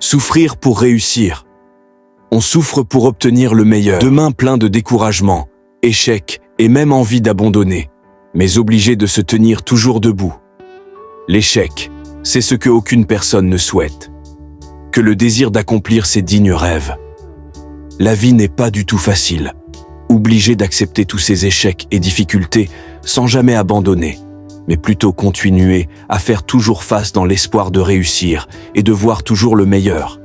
Souffrir pour réussir. On souffre pour obtenir le meilleur. Demain plein de découragement, échecs et même envie d'abandonner, mais obligé de se tenir toujours debout. L'échec, c'est ce que aucune personne ne souhaite. Que le désir d'accomplir ses dignes rêves. La vie n'est pas du tout facile. Obligé d'accepter tous ces échecs et difficultés sans jamais abandonner, mais plutôt continuer à faire toujours face dans l'espoir de réussir et de voir toujours le meilleur.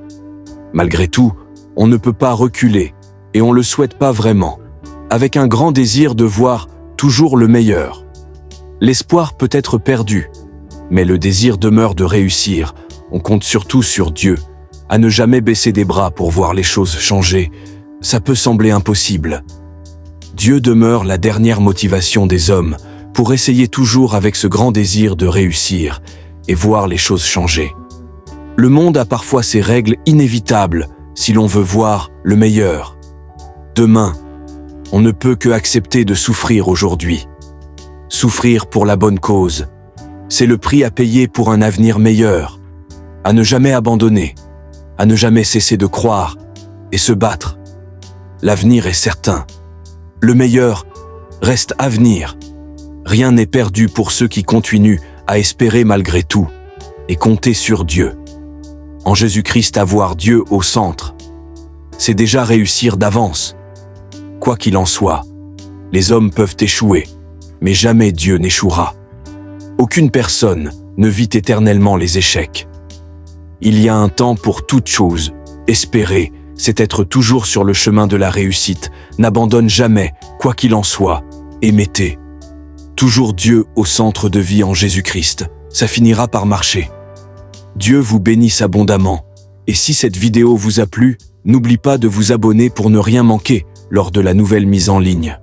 Malgré tout, on ne peut pas reculer, et on ne le souhaite pas vraiment, avec un grand désir de voir toujours le meilleur. L'espoir peut être perdu, mais le désir demeure de réussir. On compte surtout sur Dieu, à ne jamais baisser des bras pour voir les choses changer. Ça peut sembler impossible. Dieu demeure la dernière motivation des hommes pour essayer toujours avec ce grand désir de réussir et voir les choses changer. Le monde a parfois ses règles inévitables si l'on veut voir le meilleur. Demain, on ne peut que accepter de souffrir aujourd'hui. Souffrir pour la bonne cause, c'est le prix à payer pour un avenir meilleur. À ne jamais abandonner, à ne jamais cesser de croire et se battre. L'avenir est certain. Le meilleur reste à venir. Rien n'est perdu pour ceux qui continuent à espérer malgré tout et compter sur Dieu. En Jésus-Christ, avoir Dieu au centre, c'est déjà réussir d'avance. Quoi qu'il en soit, les hommes peuvent échouer, mais jamais Dieu n'échouera. Aucune personne ne vit éternellement les échecs. Il y a un temps pour toute chose. Espérer, c'est être toujours sur le chemin de la réussite. N'abandonne jamais, quoi qu'il en soit, et mettez toujours Dieu au centre de vie en Jésus-Christ. Ça finira par marcher. Dieu vous bénisse abondamment. Et si cette vidéo vous a plu, n'oubliez pas de vous abonner pour ne rien manquer lors de la nouvelle mise en ligne.